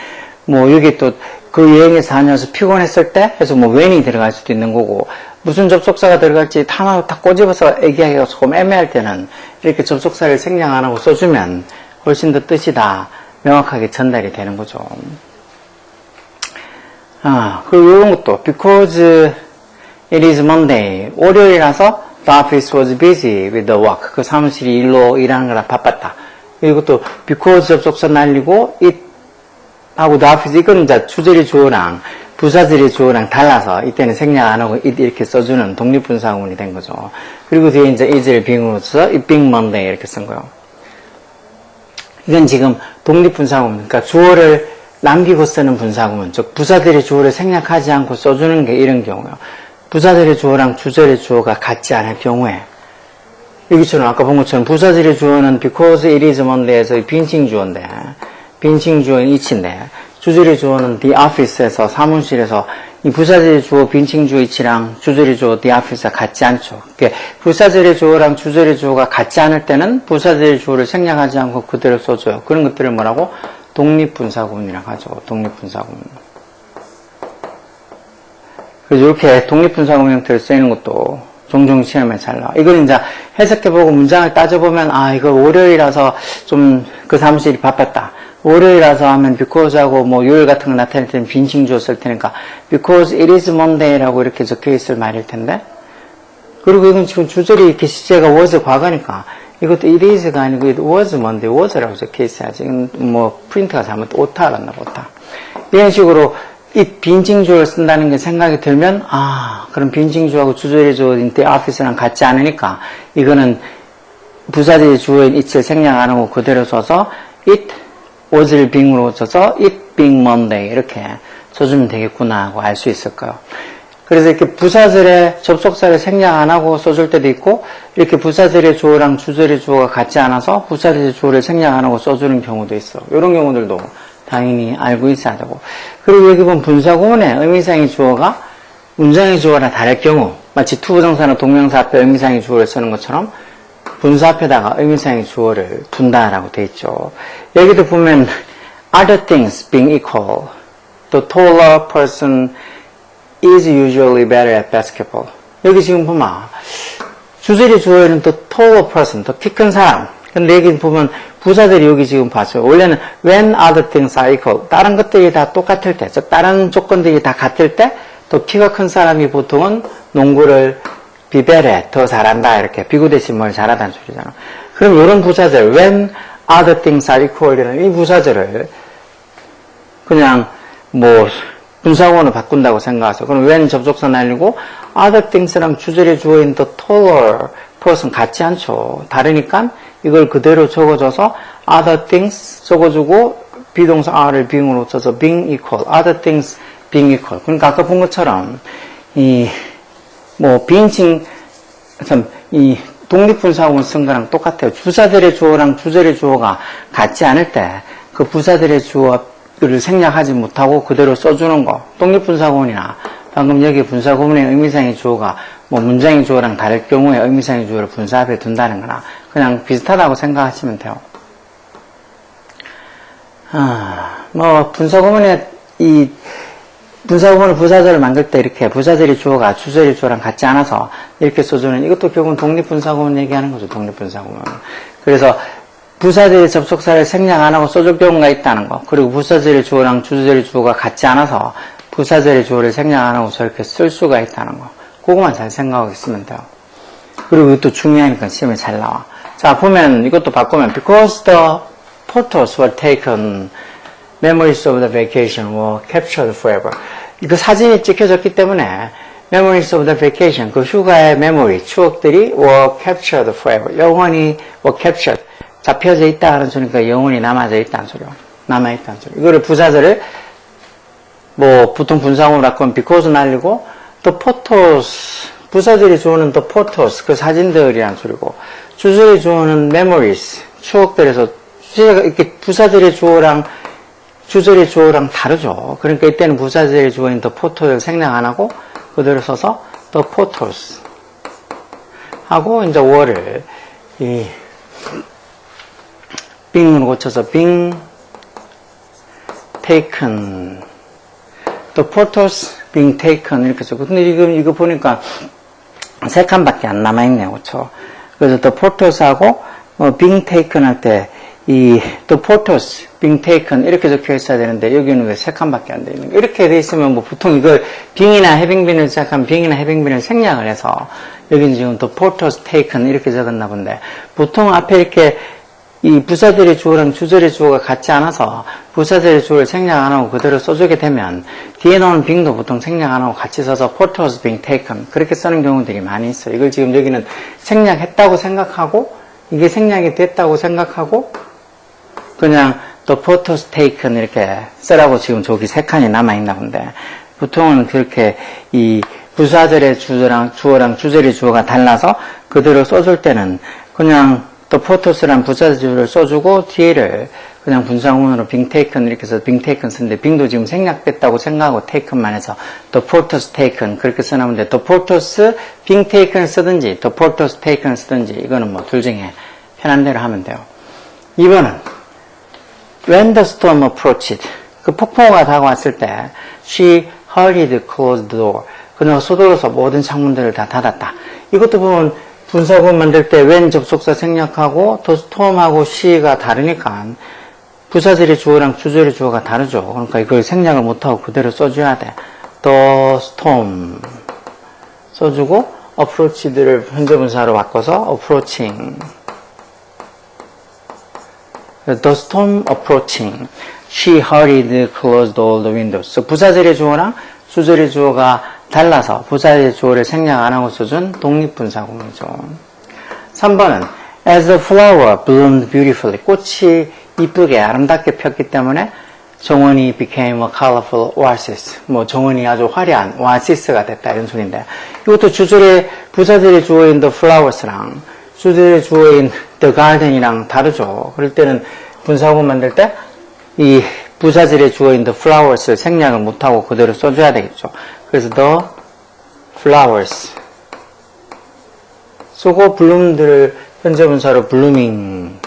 뭐 여기 또 그 여행에서 다녀서 피곤했을 때 해서 뭐 when이 들어갈 수도 있는 거고 무슨 접속사가 들어갈지 다 꼬집어서 얘기하기가 조금 애매할 때는 이렇게 접속사를 생략 안 하고 써주면 훨씬 더 뜻이 다 명확하게 전달이 되는 거죠. 그리고 이런 것도 because it is Monday 월요일이라서 the office was busy with the work 그 사무실이 일로 일하는 거라 바빴다. 이것도 because 접속사 날리고 it 하고 the office 이건 이제 주절의 주어랑 부사절의 주어랑 달라서 이때는 생략 안 하고 it 이렇게 써주는 독립분사구문이 된 거죠. 그리고 뒤에 이제 is를 being으로 써서 it being Monday 이렇게 쓴 거예요. 이건 지금 독립분사구문, 그러니까 주어를 남기고 쓰는 분사구문, 즉 부사절의 주어를 생략하지 않고 써주는 게 이런 경우예요. 부사절의 주어랑 주절의 주어가 같지 않을 경우에 여기처럼 아까 본 것처럼 부사절의 주어는 because it is Monday에서 빈칭 주어인데 빈칭 주어인 it인데 주절의 주어는 the office에서 사무실에서 이 부사절의 주어 빈칭 주어 it랑 주절의 주어 the office가 같지 않죠. 부사절의 주어랑 주절의 주어가 같지 않을 때는 부사절의 주어를 생략하지 않고 그대로 써줘요. 그런 것들을 뭐라고? 독립분사구문이라고 하죠. 독립분사구문. 그래서 이렇게 독립분사구문 형태를 쓰이는 것도 종종 시험에 잘 나와. 이걸 이제 해석해보고 문장을 따져보면 아 이거 월요일이라서 좀 그 사무실이 바빴다. 월요일이라서 하면 because하고 뭐 요일 같은 거 나타낼 때는 빈칭 주어 쓸 테니까 because it is Monday라고 이렇게 적혀 있을 말일 텐데 그리고 이건 지금 주절이 이렇게 시제가 was 과거니까 이것도 it is가 아니고 it was Monday was라고 적혀 있어야지. 이건 뭐 프린트가 잘못 오타였나 보다. 이런 식으로 이 빈칭 주어를 쓴다는 게 생각이 들면 그럼 빈칭 주어하고 주절의 주어인 the office랑 같지 않으니까 이거는 부사절의 주어인 it을 생략 안 하고 그대로 써서 it was를 being으로 써서 it being Monday 이렇게 써주면 되겠구나 하고 알 수 있을 거예요. 그래서 이렇게 부사절에 접속사를 생략 안 하고 써줄 때도 있고, 이렇게 부사절의 주어랑 주절의 주어가 같지 않아서 부사절의 주어를 생략 안 하고 써주는 경우도 있어. 이런 경우들도 당연히 알고 있어야 되고. 그리고 여기 보면 분사구문의 의미상의 주어가 문장의 주어랑 다를 경우, 마치 투부정사나 동명사 앞에 의미상의 주어를 쓰는 것처럼 분사 앞에다가 의미상의 주어를 둔다라고 돼 있죠. 여기도 보면 other things being equal, the taller person is usually better at basketball. 여기 지금 보면 주절의 주어에는 the taller person, 더 키 큰 사람. 근데 여기 보면 부사들이 여기 지금 봤어요. 원래는 when other things are equal, 다른 것들이 다 똑같을 때, 즉 다른 조건들이 다 같을 때 더 키가 큰 사람이 보통은 농구를 be better at, 더 잘한다, 이렇게 비구 대신 뭘 잘하다는 소리잖아. 그럼 이런 부사절 when other things are equal이라는 이 부사절을 그냥 뭐 분사구문으로 바꾼다고 생각하세요. 그럼 when 접속사 날리고 other things랑 주절의 주어인 the taller person 같지 않죠. 다르니까 이걸 그대로 적어줘서 other things 적어주고 비동사 are를 being으로 써서 being equal, other things being equal. 그러니까 아까 본 것처럼 비인칭 이 독립분사구문 쓴 거랑 똑같아요. 부사들의 주어랑 주절의 주어가 같지 않을 때 그 부사들의 주어를 생략하지 못하고 그대로 써주는 거. 독립분사구문이나 방금 여기 분사구문의 의미상의 주어가 문장의 주어랑 다를 경우에 의미상의 주어를 분사 앞에 둔다는 거나 그냥 비슷하다고 생각하시면 돼요. 분사구문의 분사구문을 부사절을 만들 때 이렇게 부사절의 주어가 주절의 주어랑 같지 않아서 이렇게 써주는 이것도 결국은 독립분사구문 얘기하는 거죠. 독립분사구문. 그래서 부사절의 접속사를 생략 안 하고 써줄 경우가 있다는 거. 그리고 부사절의 주어랑 주절의 주어가 같지 않아서 부사절의 주어를 생략 안 하고 저렇게 쓸 수가 있다는 거. 그거만 잘 생각하고 있으면 돼요. 그리고 이것도 중요하니까 시험에 잘 나와. 자, 보면 이것도 바꾸면 because the photos were taken, memories of the vacation were captured forever. 그 사진이 찍혀졌기 때문에 memories of the vacation, 그 휴가의 memory, 추억들이 were captured forever. 영원히 were captured. 잡혀져 있다 하는 소리니까 영원히 남아져 있다는 소리요. 남아있다는 소리. 이거를 부사절을 보통 분사구문으로 바꾸면 because 날리고 the photos, 부사절의 주어는 the photos, 그 사진들이란 소리고 주절의 주어는 memories, 추억들에서 이렇게 부사절의 주어랑 주절의 주어랑 다르죠. 그러니까 이때는 부사절의 주어인 the photos를 생략 안 하고 그대로 써서 the photos 하고 이제 were를 being으로 고쳐서 being taken, the photos being taken 이렇게 써. 근데 이거 보니까 세 칸밖에 안 남아있네요. 그렇죠? 그래서 the photos하고 being taken 할 때 the photos being taken 이렇게 적혀 있어야 되는데 여기는 왜 세 칸밖에 안 돼 있는 거예요? 이렇게 돼 있으면 보통 이걸 being이나 having been을 시작하면 being이나 having been을 생략을 해서 여기는 지금 the photos taken 이렇게 적었나 본데 보통 앞에 이렇게 이 부사절의 주어랑 주절의 주어가 같지 않아서 부사절의 주어를 생략 안 하고 그대로 써주게 되면 뒤에 나오는 being도 보통 생략 안 하고 같이 써서 photos being taken 그렇게 쓰는 경우들이 많이 있어요. 이걸 지금 여기는 생략했다고 생각하고 이게 생략이 됐다고 생각하고 그냥 the photos taken 이렇게 쓰라고 지금 저기 세 칸이 남아있나 본데 보통은 그렇게 이 부사절의 주어랑 주절의 주어가 달라서 그대로 써줄 때는 그냥 the photos란 부사절을 써주고 뒤에를 그냥 분사구문으로 being taken 이렇게 해서 being taken 쓰는데 being도 지금 생략됐다고 생각하고 taken만 해서 the photos taken 그렇게 써놓으면 돼. the photos being taken을 쓰든지 the photos taken을 쓰든지 이거는 둘 중에 편한 대로 하면 돼요. 2번은 when the storm approached 그 폭풍우가 다가왔을 때 she hurried closed the door 그녀가 서둘러서 모든 창문들을 다 닫았다. 이것도 보면 분사구문 만들 때 when 접속사 생략하고 the storm하고 she가 다르니까 부사절의 주어랑 주절의 주어가 다르죠. 그러니까 이걸 생략을 못하고 그대로 써줘야 돼. the storm 써주고 approached를 현재 분사로 바꿔서 approaching the storm approaching she hurried closed all the windows 부사절의 주어랑 주절의 주어가 달라서 부사절의 주어를 생략 안 하고 써준 독립분사구문이죠. 3번은 as the flower bloomed beautifully 꽃이 이쁘게 아름답게 폈기 때문에 정원이 became a colorful oasis. 뭐 정원이 아주 화려한 오아시스가 됐다 이런 소리인데 이것도 주절의 부사절의 주어인 the flowers랑 주절의 주어인 the garden이랑 다르죠. 그럴 때는 분사구문 만들 때 이 부사절의 주어인 the flowers를 생략을 못하고 그대로 써줘야 되겠죠. 그래서 the flowers 쓰고 블룸들을 현재 분사로 blooming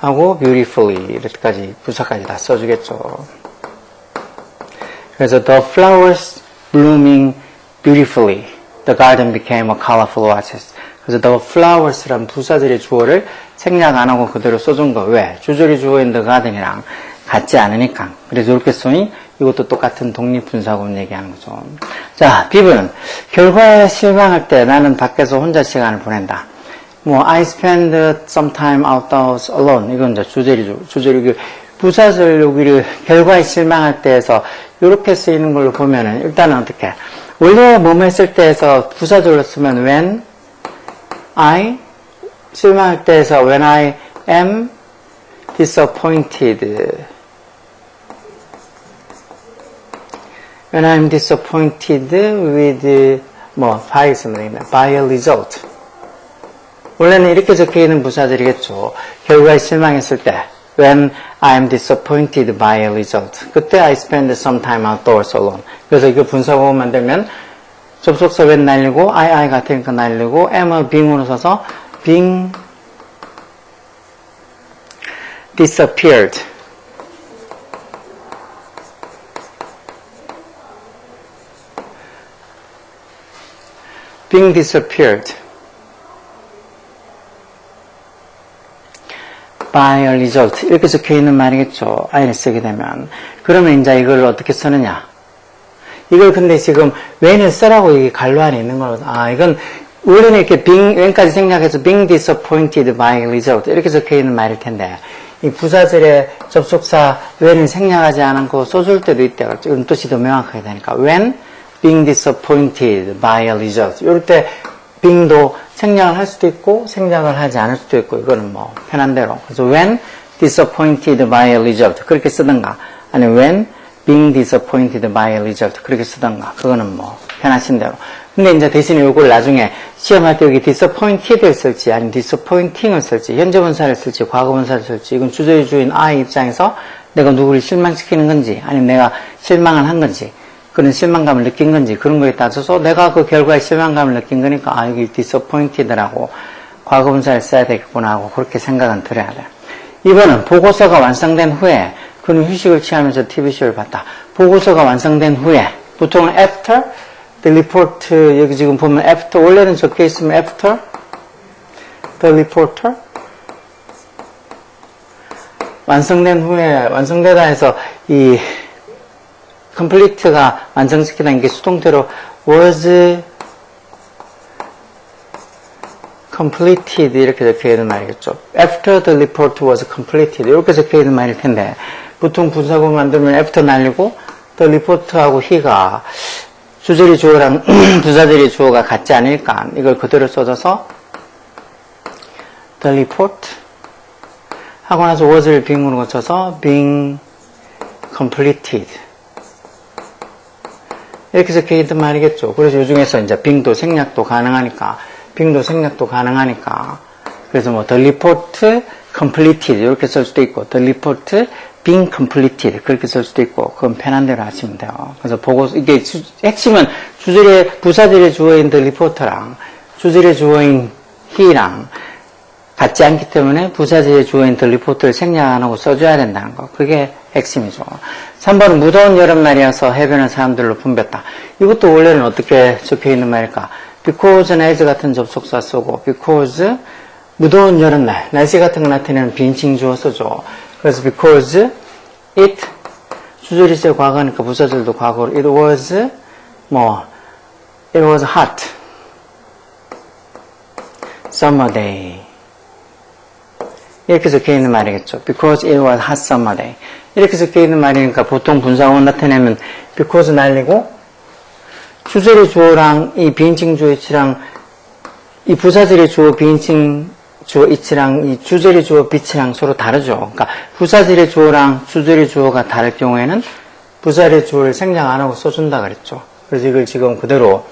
하고 beautifully 이렇게까지 부사까지 다 써주겠죠. 그래서 the flowers blooming beautifully, the garden became a colorful oasis. 그래서 the flowers란 부사절의 주어를 생략 안 하고 그대로 써준 거. 왜? 주절의 주어인 the garden이랑 같지 않으니까. 그래서 이렇게 써니 이것도 똑같은 독립분사구문 얘기하는 거죠. 자, B부는 결과에 실망할 때 나는 밖에서 혼자 시간을 보낸다. 뭐 I spend some time outdoors alone. 이건 이제 주절이죠. 주절이 부사절 여기를 결과에 실망할 때에서 이렇게 쓰이는 걸로 보면은 일단은 어떻게 원래 뭐뭐 했을 때에서 부사절로 쓰면 when I 실망할 때에서 when I am disappointed. When I'm disappointed with by a result. 원래는 이렇게 적혀 있는 부사들이겠죠. 결과에 실망했을 때 when I'm disappointed by a result. 그때 I spend some time outdoors alone. 그래서 이거 분사구문 만들면 접속사 when 날리고 I 같으니까 날리고 am을 being으로 써서 being disappeared. being disappeared by a result 이렇게 적혀있는 말이겠죠. I를 쓰게 되면 그러면 이제 이걸 어떻게 쓰느냐 이걸 근데 지금 when을 쓰라고 이게 갈로 안에 있는 거거든. 이건 원래는 이렇게 when까지 생략해서 being disappointed by a result 이렇게 적혀있는 말일 텐데 이 부사절의 접속사 when을 생략하지 않고 써줄 때도 있대요. 이건 뜻이 더 명확하게 되니까 when being disappointed by a result. 이럴 때 being도 생략을 할 수도 있고 생략을 하지 않을 수도 있고 이거는 뭐 편한 대로. 그래서 when disappointed by a result 그렇게 쓰든가 아니면 when being disappointed by a result 그렇게 쓰든가 그거는 뭐 편하신 대로. 근데 이제 대신에 이걸 나중에 시험할 때 여기 disappointed를 쓸지 아니면 disappointing을 쓸지 현재 분사를 쓸지 과거 분사를 쓸지 이건 주절의 주인 I 입장에서 내가 누구를 실망시키는 건지 아니면 내가 실망을 한 건지 그런 실망감을 느낀 건지 그런 거에 따라서 내가 그 결과에 실망감을 느낀 거니까 여기 disappointed라고 과거분사를 써야 되겠구나 하고 그렇게 생각은 들어야 돼. 이번은 보고서가 완성된 후에 그는 휴식을 취하면서 TV쇼를 봤다. 보고서가 완성된 후에 보통은 after the report 여기 지금 보면 after 원래는 적혀 있으면 after the reporter 완성된 후에 완성되다 해서 이 complete가 완성시키다는 게 수동태로 was completed 이렇게 적혀있는 말이겠죠. After the report was completed 이렇게 적혀있는 말일 텐데 보통 분사구문 만들면 after 날리고 the report하고 he가 주절이 주어랑 부사절이 주어가 같지 않으니까 이걸 그대로 써줘서 the report 하고 나서 was를 being으로 고쳐서 being completed 이렇게 적혀있던 말이겠죠. 그래서 이 중에서 이제 being도 생략도 가능하니까 그래서 뭐 the report completed 이렇게 쓸 수도 있고 the report being completed 그렇게 쓸 수도 있고 그건 편한 대로 하시면 돼요. 그래서 보고서 이게 핵심은 주절의 부사절의 주어인 the report랑 주절의 주어인 he랑 같지 않기 때문에 부사절의 주어인 the report를 생략 안 하고 써줘야 된다는 거. 그게 핵심이죠. 3번은 무더운 여름날이어서 해변을 사람들로 붐볐다. 이것도 원래는 어떻게 적혀있는 말일까? because, as 같은 접속사 쓰고 because 무더운 여름날 날씨 같은 거 나타내는 비인칭 주어 쓰죠. 그래서 because it 주절이 제 과거니까 부사절도 과거로 it was hot summer day 이렇게 적혀있는 말이겠죠. because it was hot summer day 이렇게 적혀있는 말이니까 보통 분사구문 나타내면 because 날리고 주절의 주어랑 이 비인칭 주어 위치랑 이 부사절의 주어 비인칭 주어 it랑 이 주절의 주어 beach랑 서로 다르죠. 그러니까 부사절의 주어랑 주절의 주어가 다를 경우에는 부사절의 주어를 생략 안 하고 써준다 그랬죠. 그래서 이걸 지금 그대로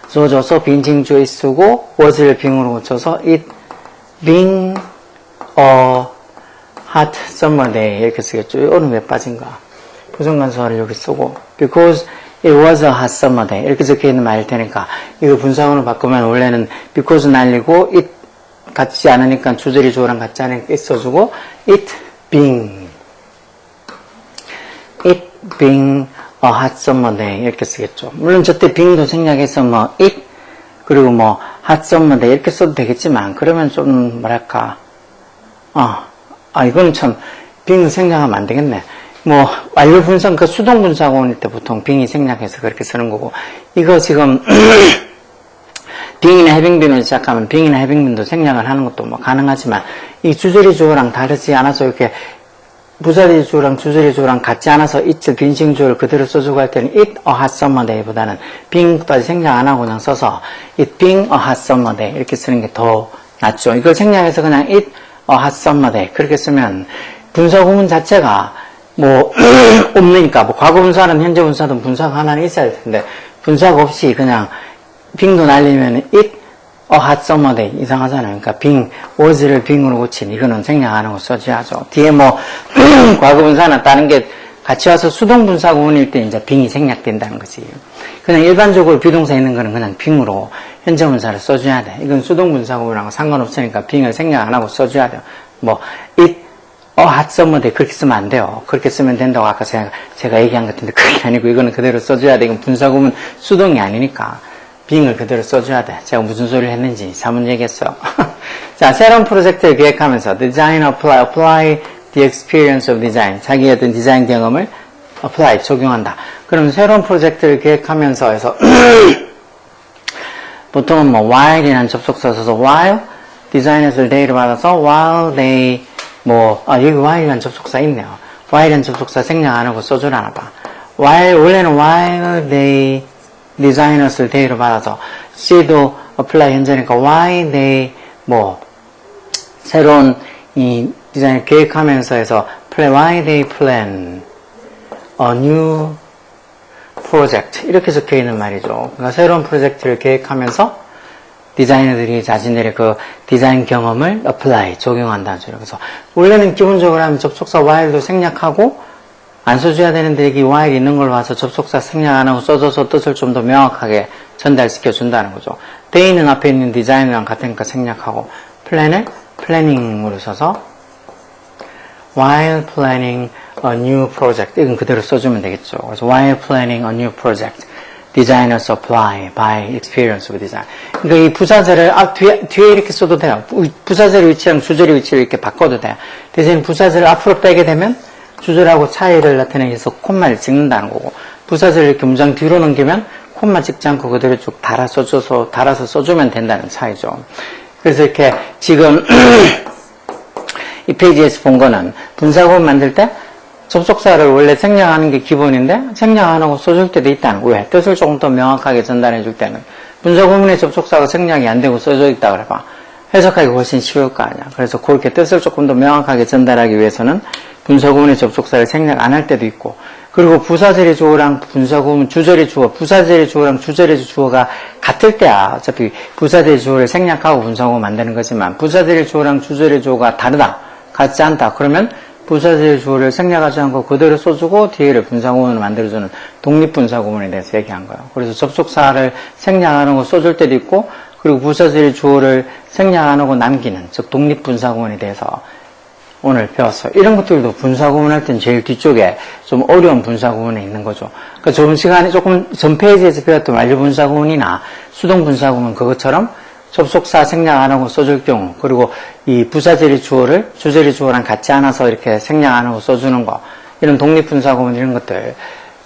써줘서 빈칭 주어 쓰고 was를 빙으로 고쳐서 it being a hot summer day 이렇게 쓰겠죠. 이거는 왜 빠진가? 부정관수화를 여기 쓰고 because it was a hot summer day 이렇게 적혀있는 말일 테니까 이거 분사구문을 바꾸면 원래는 because 날리고 it 같지 않으니까 주절이 주어랑 같지 않으니까 it 써주고 it being a hot summer day 이렇게 쓰겠죠. 물론 저때 being도 생략해서 뭐 it 그리고 뭐 hot summer day 이렇게 써도 되겠지만 그러면 좀 뭐랄까 이건 참 being 생략하면 안 되겠네. 뭐 완료 분사 그 수동 분사구문일 때 보통 being이 생략해서 그렇게 쓰는 거고 이거 지금 being이나 having been으로 시작하면 being이나 having been도 생략을 하는 것도 뭐 가능하지만 이 주절이 주어랑 다르지 않아서 이렇게 부사절이 주어랑 주절이 주어랑 같지 않아서 it을 빈칭 주어를 그대로 써주고 할 때는 it a hot summer day 보다는 being까지 생략 안 하고 그냥 써서 it being a hot summer day 이렇게 쓰는 게 더 낫죠. 이걸 생략해서 그냥 it a hot summer day 그렇게 쓰면 분사구문 자체가 뭐 없으니까 뭐 과거 분사든 현재 분사든 분사가 하나는 있어야 될 텐데 분사가 없이 그냥 빙도 날리면 it a hot summer day 이상하잖아요. 그러니까 빙 was를 빙으로 고친 이거는 생략 안 하고 써줘야죠. 뒤에 뭐 과거 분사나 다른 게 같이 와서 수동 분사 구문일 때 이제 빙이 생략된다는 거지. 그냥 일반적으로 비동사 있는 거는 그냥 빙으로 현재 분사를 써줘야 돼. 이건 수동 분사 구문하고 상관없으니까 빙을 생략 안 하고 써줘야 돼요. 뭐 it hot summer day 그렇게 쓰면 안 돼요. 그렇게 쓰면 된다고 아까 제가 얘기한 것 같은데 그게 아니고 이거는 그대로 써줘야 돼. 이건 분사 구문 수동이 아니니까 빙을 그대로 써줘야 돼. 제가 무슨 소리를 했는지 잘못 얘기했어요. 자, 새로운 프로젝트를 계획하면서 design, apply the experience of design. 자기의 어떤 디자인 경험을 apply, 적용한다. 그럼 새로운 프로젝트를 계획하면서 해서 보통은 뭐 while이라는 접속사 써서 while 디자이너들 데이를 받아서 while they 여기 while이라는 접속사 있네요. while이라는 접속사 생략 안 하고 써주라나 봐. 원래는 while they 디자이너스를 데이로 받아서 C도 apply 현재니까 why they 새로운 이 디자인을 계획하면서 해서 why they plan a new project 이렇게 적혀 있는 말이죠. 그러니까 새로운 프로젝트를 계획하면서 디자이너들이 자신들의 그 디자인 경험을 apply 적용한다는 소리예요. 그래서 원래는 기본적으로 하면 접속사 while도 생략하고 안 써줘야 되는데 여기 while 있는 걸 봐서 접속사 생략 안 하고 써줘서 뜻을 좀 더 명확하게 전달시켜 준다는 거죠. they는 앞에 있는 디자인이랑 같으니까 생략하고 plan을 planning으로 써서 while planning a new project 이건 그대로 써주면 되겠죠. 그래서 while planning a new project designers apply by experience of design. 그러니까 이 부사절을 뒤에 이렇게 써도 돼요. 부사절의 위치랑 주절의 위치를 이렇게 바꿔도 돼요. 대신 부사절을 앞으로 빼게 되면 주절하고 차이를 나타내기 위해서 콤마를 찍는다는 거고 부사절을 이렇게 문장 뒤로 넘기면 콤마 찍지 않고 그대로 쭉 달아서 써주면 된다는 차이죠. 그래서 이렇게 지금 이 페이지에서 본 거는 분사구문 만들 때 접속사를 원래 생략하는 게 기본인데 생략 안 하고 써줄 때도 있다는 거예요. 왜? 뜻을 조금 더 명확하게 전달해 줄 때는 분사구문의 접속사가 생략이 안 되고 써져 있다 그래봐. 해석하기 훨씬 쉬울 거 아니야. 그래서 그렇게 뜻을 조금 더 명확하게 전달하기 위해서는 분사구문의 접속사를 생략 안 할 때도 있고 그리고 부사절의 주어랑 분사구문 주절의 주어 부사절의 주어랑 주절의 주어가 같을 때야 어차피 부사절의 주어를 생략하고 분사구문 만드는 거지만 부사절의 주어랑 주절의 주어가 다르다 같지 않다 그러면 부사절의 주어를 생략하지 않고 그대로 써주고 뒤에를 분사구문을 만들어주는 독립분사구문에 대해서 얘기한 거예요. 그래서 접속사를 생략 안 하고 써줄 때도 있고 그리고 부사절의 주어를 생략 안 하고 남기는 즉 독립분사구문에 대해서 오늘 배웠어요. 이런 것들도 분사구문 할 땐 제일 뒤쪽에 좀 어려운 분사구문에 있는 거죠. 그러니까 전 시간에 조금 전 페이지에서 배웠던 완료분사구문이나 수동분사구문 그것처럼 접속사 생략 안 하고 써줄 경우 그리고 이 부사절의 주어를 주절의 주어랑 같이 안아서 이렇게 생략 안 하고 써주는 거 이런 독립분사구문 이런 것들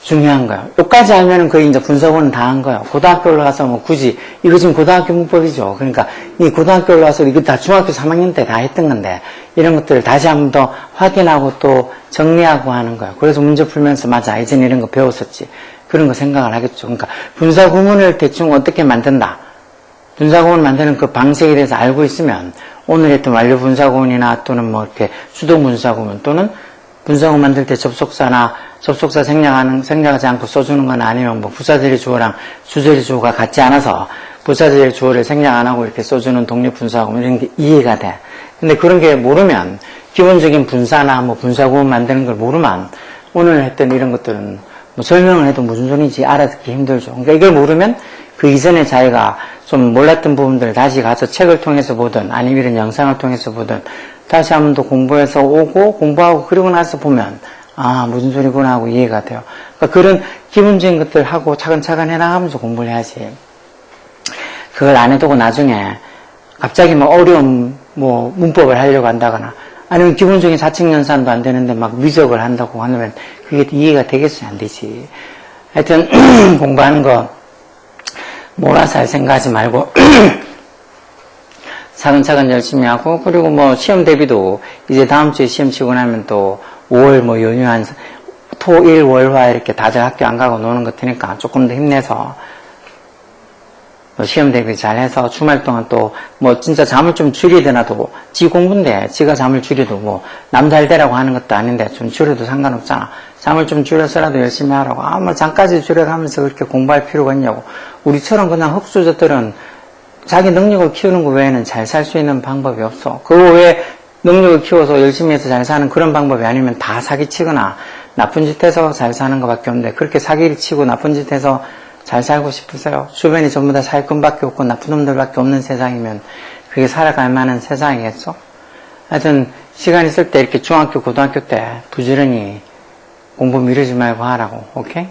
중요한 거예요. 여기까지 알면은 거의 이제 분사구문은 다 한 거예요. 고등학교 올라가서 뭐 굳이 이거 지금 고등학교 문법이죠. 그러니까 이 고등학교 올라가서 이거 다 중학교 3학년 때 다 했던 건데 이런 것들을 다시 한 번 더 확인하고 또 정리하고 하는 거예요. 그래서 문제 풀면서 맞아 이제는 이런 거 배웠었지 그런 거 생각을 하겠죠. 그러니까 분사구문을 대충 어떻게 만든다 분사구문 만드는 그 방식에 대해서 알고 있으면 오늘 했던 완료 분사구문이나 또는 뭐 이렇게 수동 분사구문 또는 분사구문 만들 때 접속사 생략하지 않고 써주는 거나 아니면 뭐 부사절의 주어랑 주절의 주어가 같지 않아서 부사절의 주어를 생략 안 하고 이렇게 써주는 독립 분사구문 이런 게 이해가 돼. 근데 그런 게 모르면 기본적인 분사나 뭐 분사구문 만드는 걸 모르면 오늘 했던 이런 것들은 뭐 설명을 해도 무슨 소리인지 알아듣기 힘들죠. 그러니까 이걸 모르면 그 이전에 자기가 좀 몰랐던 부분들을 다시 가서 책을 통해서 보든 아니면 이런 영상을 통해서 보든 다시 한 번 더 공부해서 오고 공부하고 그러고 나서 보면 아 무슨 소리구나 하고 이해가 돼요. 그러니까 그런 기본적인 것들 하고 차근차근 해나가면서 공부를 해야지. 그걸 안 해두고 나중에 갑자기 뭐 어려운 뭐 문법을 하려고 한다거나 아니면 기본적인 사칙연산도 안 되는데 막 미적을 한다고 하면 그게 이해가 되겠어요? 안 되지. 하여튼 공부하는 거 몰아서 할 생각하지 말고 차근차근 열심히 하고 그리고 뭐 시험 대비도 이제 다음 주에 시험 치고 나면 또 5월 뭐 연휴 한 토, 일, 월, 화 이렇게 다들 학교 안 가고 노는 것 같으니까 조금 더 힘내서 시험 대비 잘해서 주말 동안 또 뭐 진짜 잠을 좀 줄이더라도 지 공부인데 지가 잠을 줄여도 뭐 남 잘 되라고 하는 것도 아닌데 좀 줄여도 상관없잖아. 잠을 좀 줄여서라도 열심히 하라고. 아 뭐 잠까지 줄여가면서 그렇게 공부할 필요가 있냐고. 우리처럼 그냥 흑수저들은 자기 능력을 키우는 것 외에는 잘 살 수 있는 방법이 없어. 그 외에 능력을 키워서 열심히 해서 잘 사는 그런 방법이 아니면 다 사기치거나 나쁜 짓 해서 잘 사는 것밖에 없는데 그렇게 사기를 치고 나쁜 짓 해서 잘 살고 싶으세요? 주변이 전부 다 사기꾼밖에 없고 나쁜 놈들밖에 없는 세상이면 그게 살아갈 만한 세상이겠죠? 하여튼 시간 있을 때 이렇게 중학교, 고등학교 때 부지런히 공부 미루지 말고 하라고. 오케이?